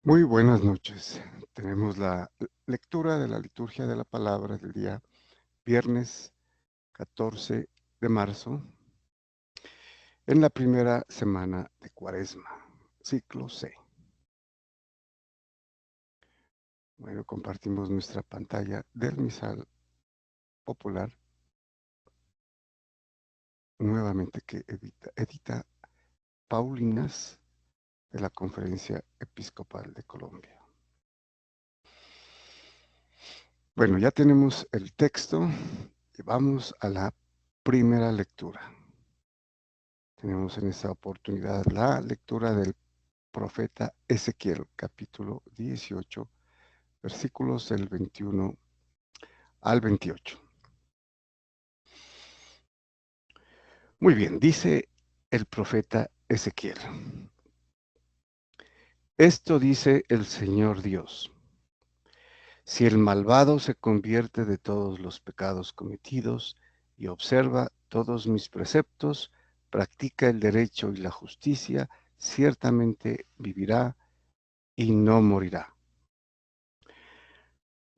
Muy buenas noches. Tenemos la lectura de la liturgia de la palabra del día viernes 14 de marzo, en la primera semana de Cuaresma, ciclo C. Bueno, compartimos nuestra pantalla del misal popular, nuevamente que edita Paulinas de la Conferencia Episcopal de Colombia. Bueno, ya tenemos el texto y vamos a la primera lectura. Tenemos en esta oportunidad la lectura del profeta Ezequiel, capítulo 18, versículos del 21 al 28. Muy bien, dice el profeta Ezequiel. Esto dice el Señor Dios. Si el malvado se convierte de todos los pecados cometidos y observa todos mis preceptos, practica el derecho y la justicia, ciertamente vivirá y no morirá.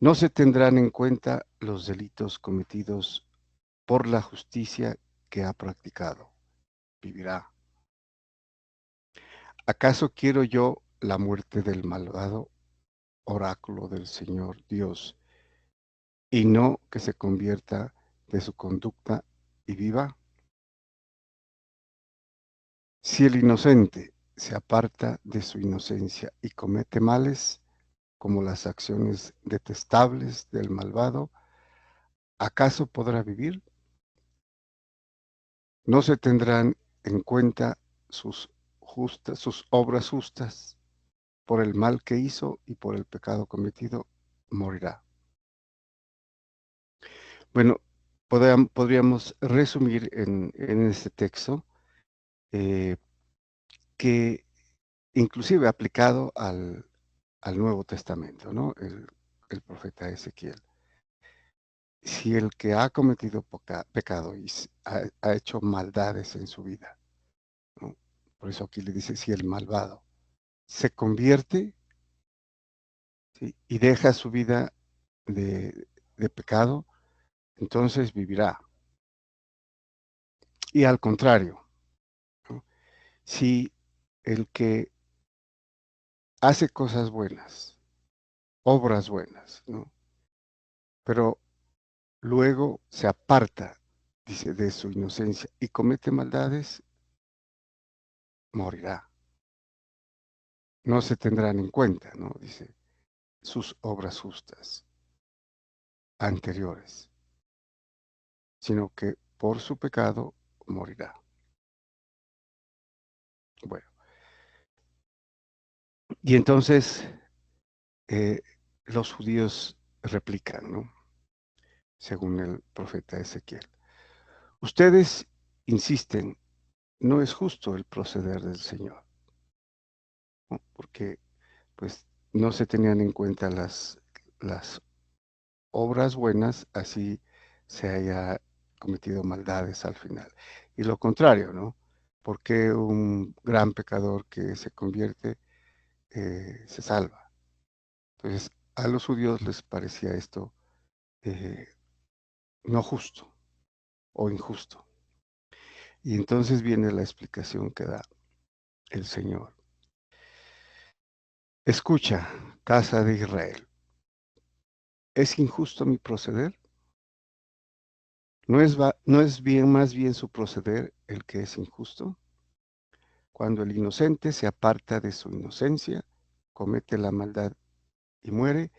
No se tendrán en cuenta los delitos cometidos por la justicia que ha practicado. Vivirá. ¿Acaso quiero yo la muerte del malvado, oráculo del Señor Dios, y no que se convierta de su conducta y viva? Si el inocente se aparta de su inocencia y comete males, como las acciones detestables del malvado, ¿acaso podrá vivir? No se tendrán en cuenta sus obras justas. Por el mal que hizo y por el pecado cometido, morirá. Bueno, podríamos resumir en este texto eh, que inclusive aplicado al Nuevo Testamento, ¿no? El profeta Ezequiel. Si el que ha cometido pecado y ha hecho maldades en su vida, ¿no? Por eso aquí le dice, si el malvado se convierte, ¿sí?, y deja su vida de pecado, entonces vivirá. Y al contrario, ¿no?, si el que hace cosas buenas, obras buenas, ¿no?, pero luego se aparta, dice, de su inocencia y comete maldades, morirá. No se tendrán en cuenta, ¿no?, dice, sus obras justas anteriores, sino que por su pecado morirá. Bueno, y entonces eh, los judíos replican, ¿no?, según el profeta Ezequiel. Ustedes insisten, no es justo el proceder del Señor, ¿no?, porque pues no se tenían en cuenta las obras buenas, así se haya cometido maldades al final. Y lo contrario, ¿no? Porque un gran pecador que se convierte se salva. Entonces, a los judíos les parecía esto eh, no justo o injusto. Y entonces viene la explicación que da el Señor. Escucha, casa de Israel, ¿es injusto mi proceder? ¿No es bien más bien su proceder el que es injusto? Cuando el inocente se aparta de su inocencia, comete la maldad y muere,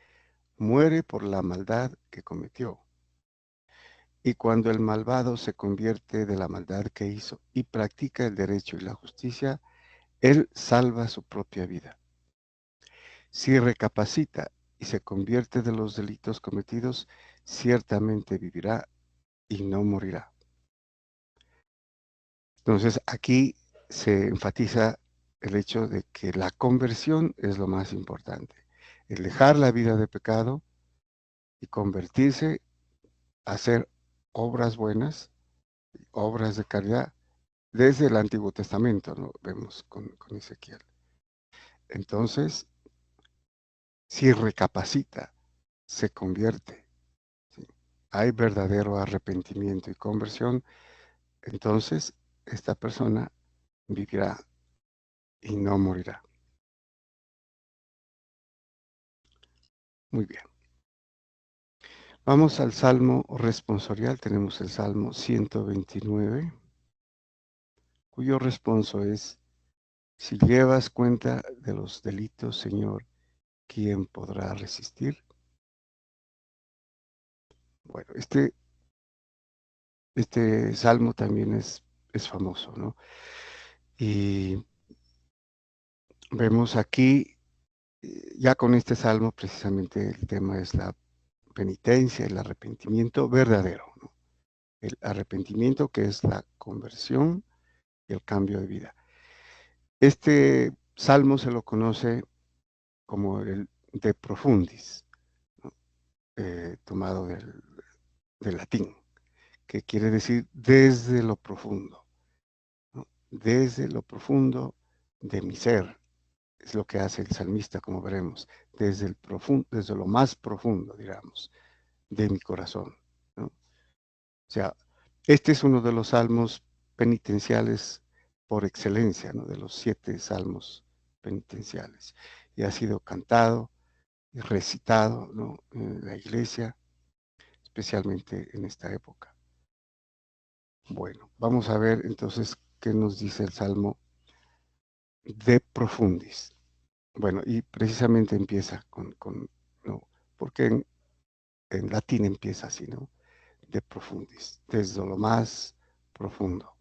muere por la maldad que cometió. Y cuando el malvado se convierte de la maldad que hizo y practica el derecho y la justicia, él salva su propia vida. Si recapacita y se convierte de los delitos cometidos, ciertamente vivirá y no morirá. Entonces, aquí se enfatiza el hecho de que la conversión es lo más importante. El dejar la vida de pecado y convertirse a hacer obras buenas, obras de caridad, desde el Antiguo Testamento, lo vemos con Ezequiel. Entonces, si recapacita, se convierte, ¿sí? Hay verdadero arrepentimiento y conversión, entonces esta persona vivirá y no morirá. Muy bien. Vamos al Salmo responsorial. Tenemos el Salmo 129, cuyo responso es: si llevas cuenta de los delitos, Señor, ¿quién podrá resistir? Bueno, este salmo también es famoso, ¿no? Y vemos aquí, ya con este salmo, precisamente el tema es la penitencia, el arrepentimiento verdadero, ¿no? El arrepentimiento que es la conversión y el cambio de vida. Este salmo se lo conoce como el De Profundis, ¿no? Tomado del latín, que quiere decir desde lo profundo, ¿no? Desde lo profundo de mi ser. Es lo que hace el salmista, como veremos, desde lo más profundo, digamos, de mi corazón, ¿no? O sea, este es uno de los salmos penitenciales por excelencia, ¿no? De los 7 salmos penitenciales. Y ha sido cantado y recitado, ¿no? En la iglesia, especialmente en esta época. Bueno, vamos a ver entonces qué nos dice el Salmo De Profundis. Bueno, y precisamente empieza ¿no? Porque en latín empieza así, ¿no? De Profundis, desde lo más profundo.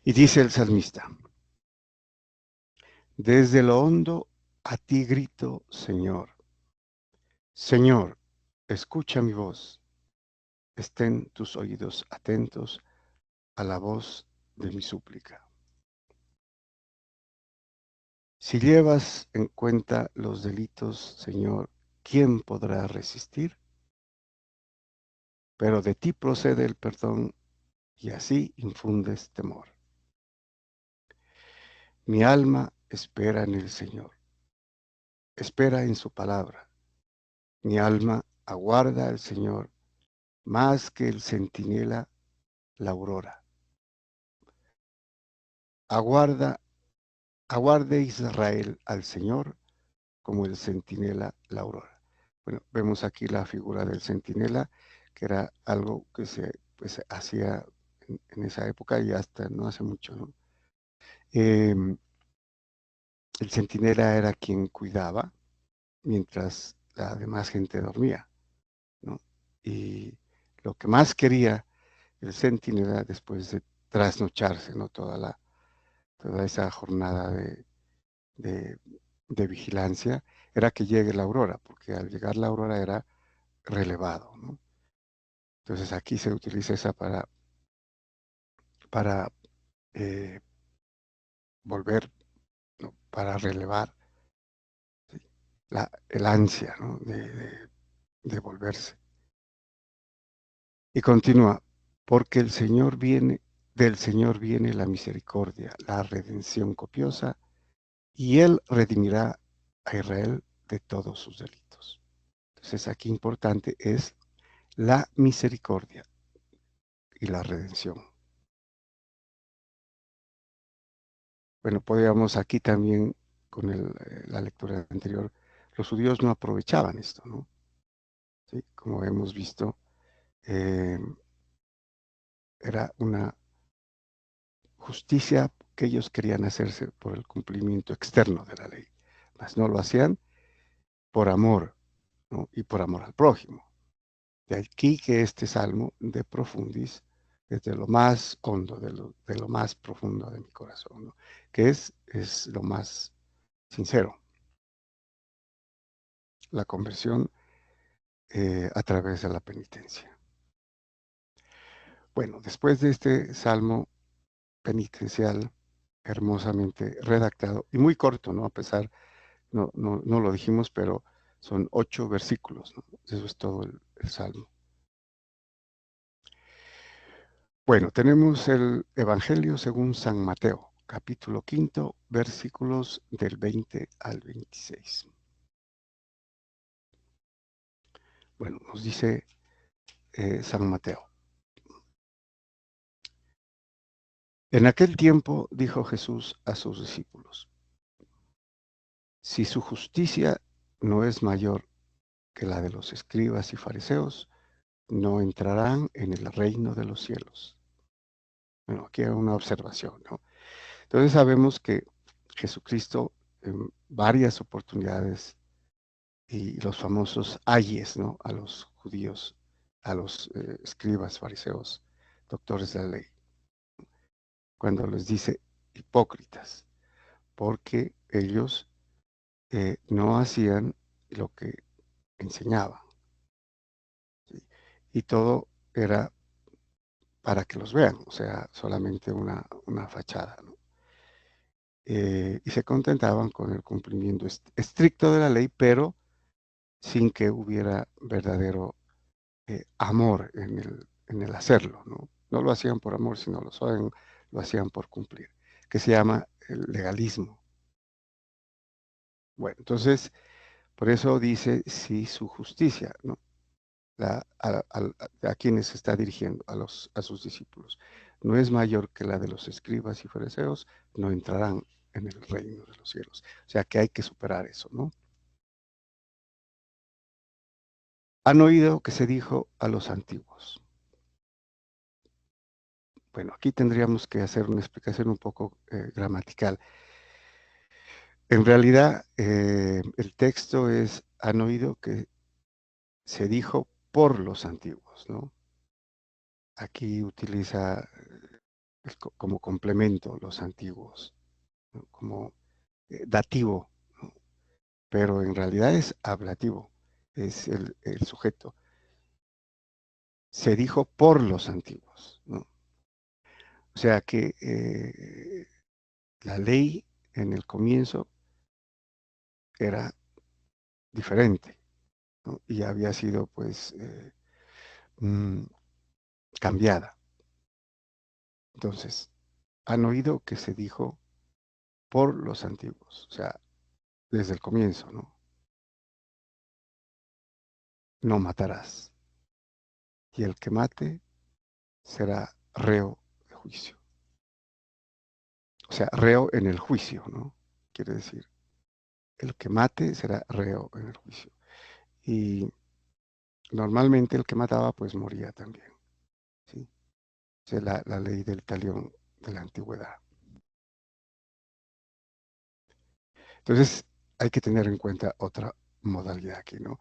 Y dice el salmista: desde lo hondo a ti grito, Señor. Señor, escucha mi voz. Estén tus oídos atentos a la voz de mi súplica. Si llevas en cuenta los delitos, Señor, ¿quién podrá resistir? Pero de ti procede el perdón y así infundes temor. Mi alma espera en el Señor, espera en su palabra. Mi alma aguarda al Señor más que el centinela la aurora. Aguarda, aguarde Israel al Señor como el centinela la aurora. Bueno, vemos aquí la figura del centinela, que era algo que se pues, hacía en esa época y hasta no hace mucho, ¿no? El centinela era quien cuidaba mientras la demás gente dormía, ¿no? Y lo que más quería el centinela después de trasnocharse, ¿no? Toda esa jornada de, de vigilancia, era que llegue la aurora, porque al llegar la aurora era relevado, ¿no? Entonces aquí se utiliza esa para eh, volver, ¿no? Para relevar, ¿sí? El ansia, ¿no? De volverse. Y continúa, porque del Señor viene la misericordia, la redención copiosa, y Él redimirá a Israel de todos sus delitos. Entonces aquí importante es la misericordia y la redención. Bueno, podríamos aquí también, con la lectura anterior, los judíos no aprovechaban esto, ¿no? ¿Sí? Como hemos visto, eh, era una justicia que ellos querían hacerse por el cumplimiento externo de la ley, mas no lo hacían por amor, ¿no? Y por amor al prójimo. De aquí que este salmo de profundis, desde lo más hondo, de lo más profundo de mi corazón, ¿no? Que es lo más sincero, la conversión a través de la penitencia. Bueno, después de este salmo penitencial hermosamente redactado y muy corto, ¿no? A pesar, no lo dijimos, pero son 8 versículos, ¿no? Eso es todo el salmo. Bueno, tenemos el Evangelio según San Mateo, capítulo 5, versículos del 20 al 26. Bueno, nos dice San Mateo. En aquel tiempo dijo Jesús a sus discípulos, si su justicia no es mayor que la de los escribas y fariseos, no entrarán en el reino de los cielos. Bueno, aquí hay una observación, ¿no? Entonces sabemos que Jesucristo en varias oportunidades y los famosos ayes, ¿no? A los judíos, a los escribas, fariseos, doctores de la ley, cuando les dice hipócritas, porque ellos no hacían lo que enseñaban, ¿sí? Y todo era para que los vean, o sea, solamente una fachada, ¿no? Y se contentaban con el cumplimiento estricto de la ley, pero sin que hubiera verdadero amor en el hacerlo, ¿no? No lo hacían por amor, sino lo hacían por cumplir, que se llama el legalismo. Bueno, entonces, por eso dice, si su justicia, ¿no? A quienes se está dirigiendo, a sus discípulos, no es mayor que la de los escribas y fariseos, no entrarán en el reino de los cielos. O sea que hay que superar eso, ¿no? Han oído que se dijo a los antiguos. Bueno, aquí tendríamos que hacer una explicación un poco gramatical. En realidad, el texto es, han oído que se dijo por los antiguos, ¿no? Aquí utiliza como complemento los antiguos, ¿no? Como dativo, ¿no? Pero en realidad es ablativo, es el sujeto. Se dijo por los antiguos, ¿no? O sea que la ley en el comienzo era diferente, ¿no? Y había sido pues mm, cambiada. Entonces, han oído que se dijo por los antiguos, o sea, desde el comienzo, ¿no? No matarás. Y el que mate será reo de juicio. O sea, reo en el juicio, ¿no? Quiere decir, el que mate será reo en el juicio. Y normalmente el que mataba, pues moría también, ¿sí? O sea, la ley del talión de la antigüedad. Entonces, hay que tener en cuenta otra modalidad aquí, ¿no?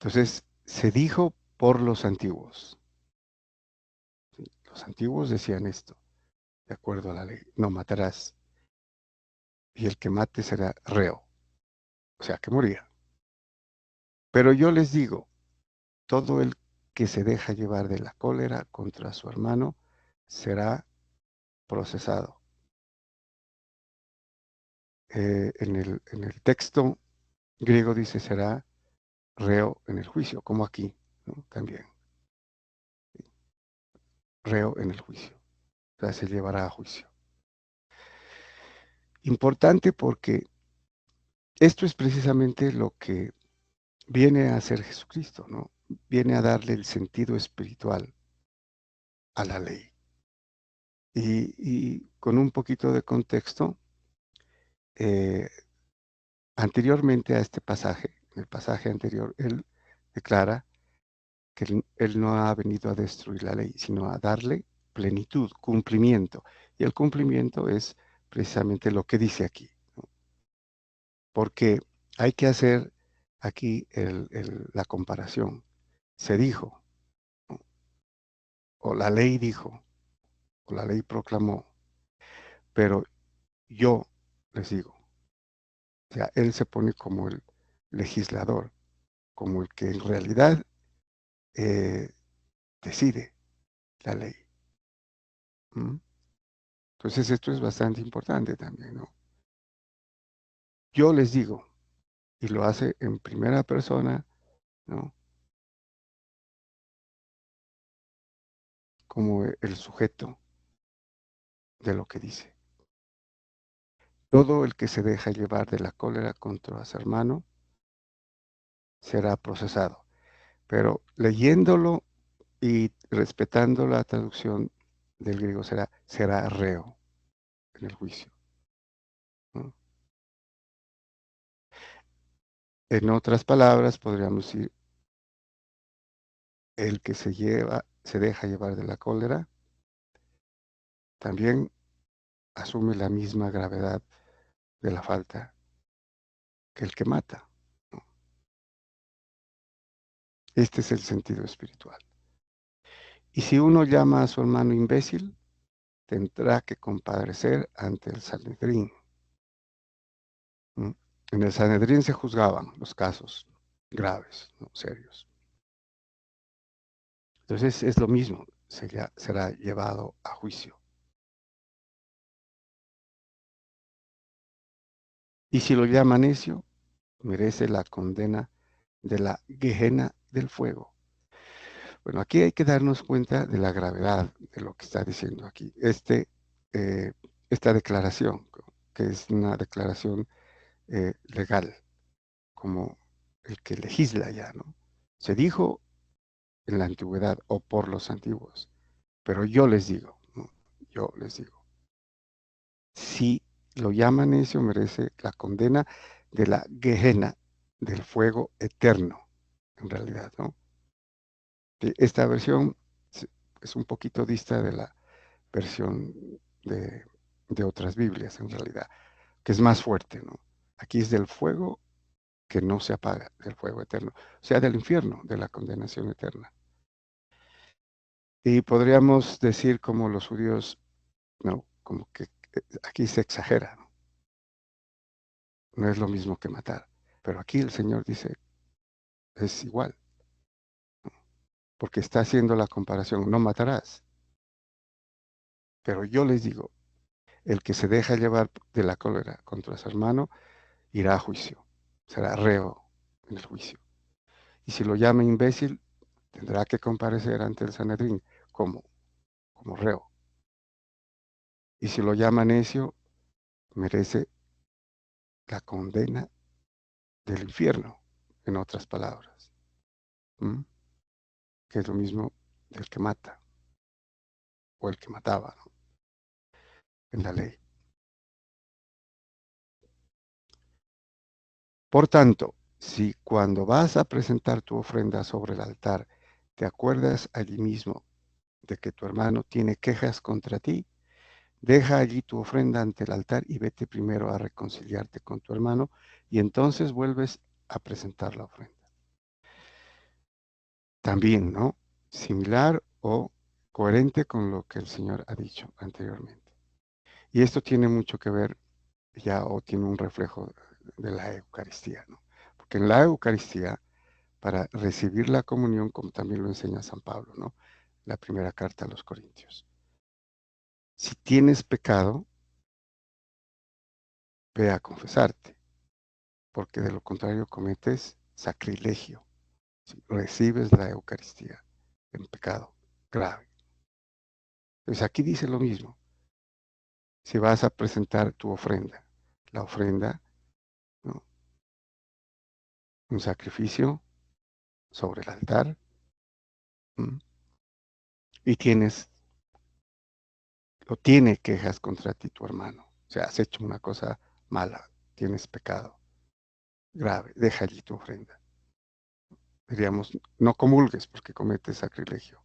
Entonces, se dijo por los antiguos. ¿Sí? Los antiguos decían esto, de acuerdo a la ley, no matarás, y el que mate será reo, o sea, que moría. Pero yo les digo, todo el que se deja llevar de la cólera contra su hermano será procesado. En el texto griego dice será reo en el juicio, como aquí, ¿no? También, reo en el juicio, o sea, se llevará a juicio. Importante porque esto es precisamente lo que viene a hacer Jesucristo, ¿no? Viene a darle el sentido espiritual a la ley. Y con un poquito de contexto, eh, anteriormente a este pasaje, en el pasaje anterior, él declara que él no ha venido a destruir la ley, sino a darle plenitud, cumplimiento. Y el cumplimiento es precisamente lo que dice aquí, ¿no? Porque hay que hacer aquí la comparación. Se dijo, ¿no? O la ley dijo, o la ley proclamó, pero yo les digo, o sea, él se pone como el legislador, como el que en realidad eh, decide la ley. ¿Mm? Entonces esto es bastante importante también, ¿no? Yo les digo, y lo hace en primera persona, ¿no? Como el sujeto de lo que dice. Todo el que se deja llevar de la cólera contra su hermano será procesado. pero leyéndolo y respetando la traducción del griego será reo en el juicio, ¿no? En otras palabras, podríamos decir, el que se deja llevar de la cólera, también asume la misma gravedad de la falta que el que mata, ¿no? Este es el sentido espiritual. Y si uno llama a su hermano imbécil, tendrá que comparecer ante el Sanedrín. ¿Mm? En el Sanedrín se juzgaban los casos graves, ¿no? Serios. Entonces es lo mismo, será llevado a juicio. Y si lo llama necio, merece la condena de la Gehenna del fuego. Bueno, aquí hay que darnos cuenta de la gravedad de lo que está diciendo aquí. Eh, esta declaración, que es una declaración legal, como el que legisla ya, ¿no? Se dijo en la antigüedad o por los antiguos, pero yo les digo, ¿no? Yo les digo, si lo llaman necio, merece la condena de la Gehenna, del fuego eterno, en realidad, ¿no? Esta versión es un poquito dista de la versión de, de otras Biblias, en realidad, que es más fuerte, ¿no? Aquí es del fuego que no se apaga, del fuego eterno, o sea, del infierno, de la condenación eterna. Y podríamos decir como los judíos, no, como que aquí se exagera, ¿no? No es lo mismo que matar, pero aquí el Señor dice, es igual, porque está haciendo la comparación, no matarás, pero yo les digo, el que se deja llevar de la cólera contra su hermano irá a juicio, será reo en el juicio. Y si lo llama imbécil, tendrá que comparecer ante el Sanedrín como, como reo. Y si lo llama necio, merece la condena del infierno, en otras palabras. ¿Mm? Que es lo mismo del que mata o el que mataba, ¿no? En la ley. Por tanto, si cuando vas a presentar tu ofrenda sobre el altar, te acuerdas allí mismo de que tu hermano tiene quejas contra ti, deja allí tu ofrenda ante el altar y vete primero a reconciliarte con tu hermano y entonces vuelves a presentar la ofrenda. También, ¿no? Similar o coherente con lo que el Señor ha dicho anteriormente. Y esto tiene mucho que ver ya o tiene un reflejo de la Eucaristía, ¿no? Porque en la Eucaristía, para recibir la comunión, como también lo enseña San Pablo, ¿no? La primera carta a los Corintios. Si tienes pecado, ve a confesarte, porque de lo contrario cometes sacrilegio. Si recibes la Eucaristía en pecado grave. Entonces aquí dice lo mismo. Si vas a presentar tu ofrenda, la ofrenda, ¿no? Un sacrificio sobre el altar, ¿m? Y tiene quejas contra ti tu hermano. O sea, has hecho una cosa mala, tienes pecado grave, deja allí tu ofrenda. Diríamos, no comulgues porque cometes sacrilegio.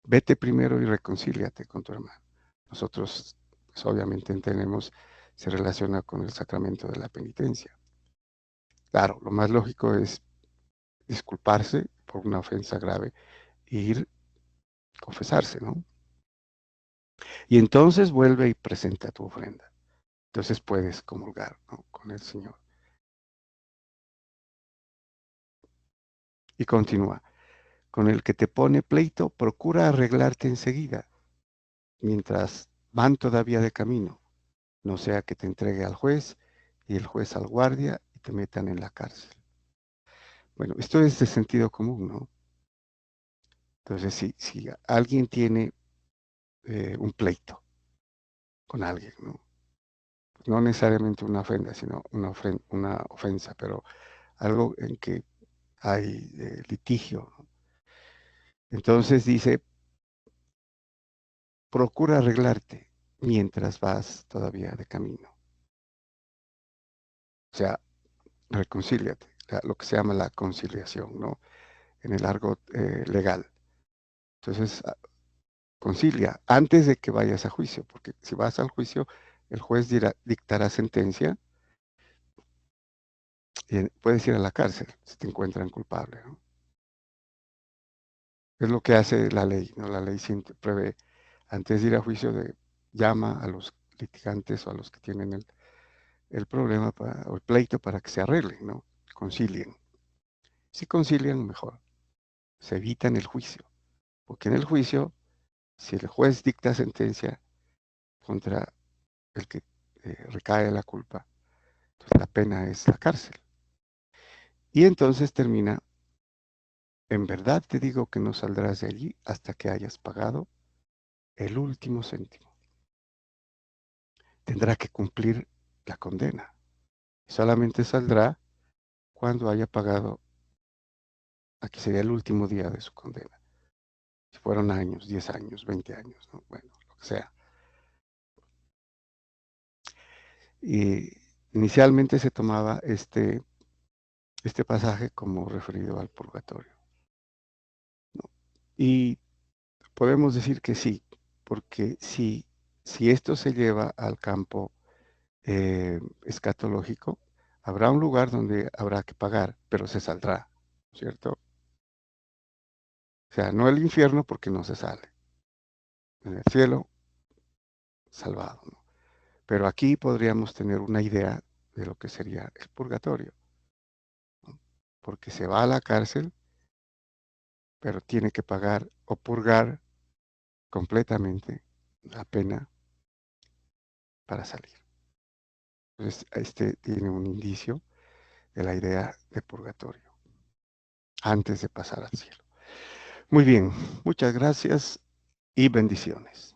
Vete primero y reconcíliate con tu hermano. Nosotros, pues, obviamente entendemos, se relaciona con el sacramento de la penitencia. Claro, lo más lógico es disculparse por una ofensa grave e ir a confesarse, ¿no? Y entonces vuelve y presenta tu ofrenda. Entonces puedes comulgar, ¿no? Con el Señor. Y continúa. Con el que te pone pleito, procura arreglarte enseguida, mientras van todavía de camino, no sea que te entregue al juez y el juez al guardia y te metan en la cárcel. Bueno, esto es de sentido común, ¿no? Entonces, si alguien tiene un pleito con alguien, ¿no? No necesariamente una ofensa, sino una ofensa, pero algo en que hay litigio, ¿no? Entonces dice, procura arreglarte mientras vas todavía de camino. O sea, reconcíliate, lo que se llama la conciliación, ¿no? En el argot legal. Entonces, concilia antes de que vayas a juicio, porque si vas al juicio, el juez dictará sentencia y puedes ir a la cárcel si te encuentran culpable, ¿no? Es lo que hace la ley, ¿no? La ley siempre prevé, antes de ir a juicio, llama a los litigantes o a los que tienen el problema o el pleito para que se arreglen, ¿no? Concilien. Si concilian, mejor. Se evitan el juicio. Porque en el juicio, si el juez dicta sentencia contra el que recae la culpa, entonces la pena es la cárcel. Y entonces termina, en verdad te digo que no saldrás de allí hasta que hayas pagado el último céntimo. Tendrá que cumplir la condena. Solamente saldrá cuando haya pagado, aquí sería el último día de su condena. Si fueron años, 10 años, 20 años, ¿no? Bueno, lo que sea. Y inicialmente se tomaba este pasaje como referido al purgatorio, ¿no? Y podemos decir que sí, porque si esto se lleva al campo escatológico, habrá un lugar donde habrá que pagar, pero se saldrá, ¿cierto? O sea, no el infierno porque no se sale. En el cielo, salvado, ¿no? Pero aquí podríamos tener una idea de lo que sería el purgatorio, ¿no? Porque se va a la cárcel, pero tiene que pagar o purgar completamente la pena para salir. Entonces, este tiene un indicio de la idea de purgatorio antes de pasar al cielo. Muy bien, muchas gracias y bendiciones.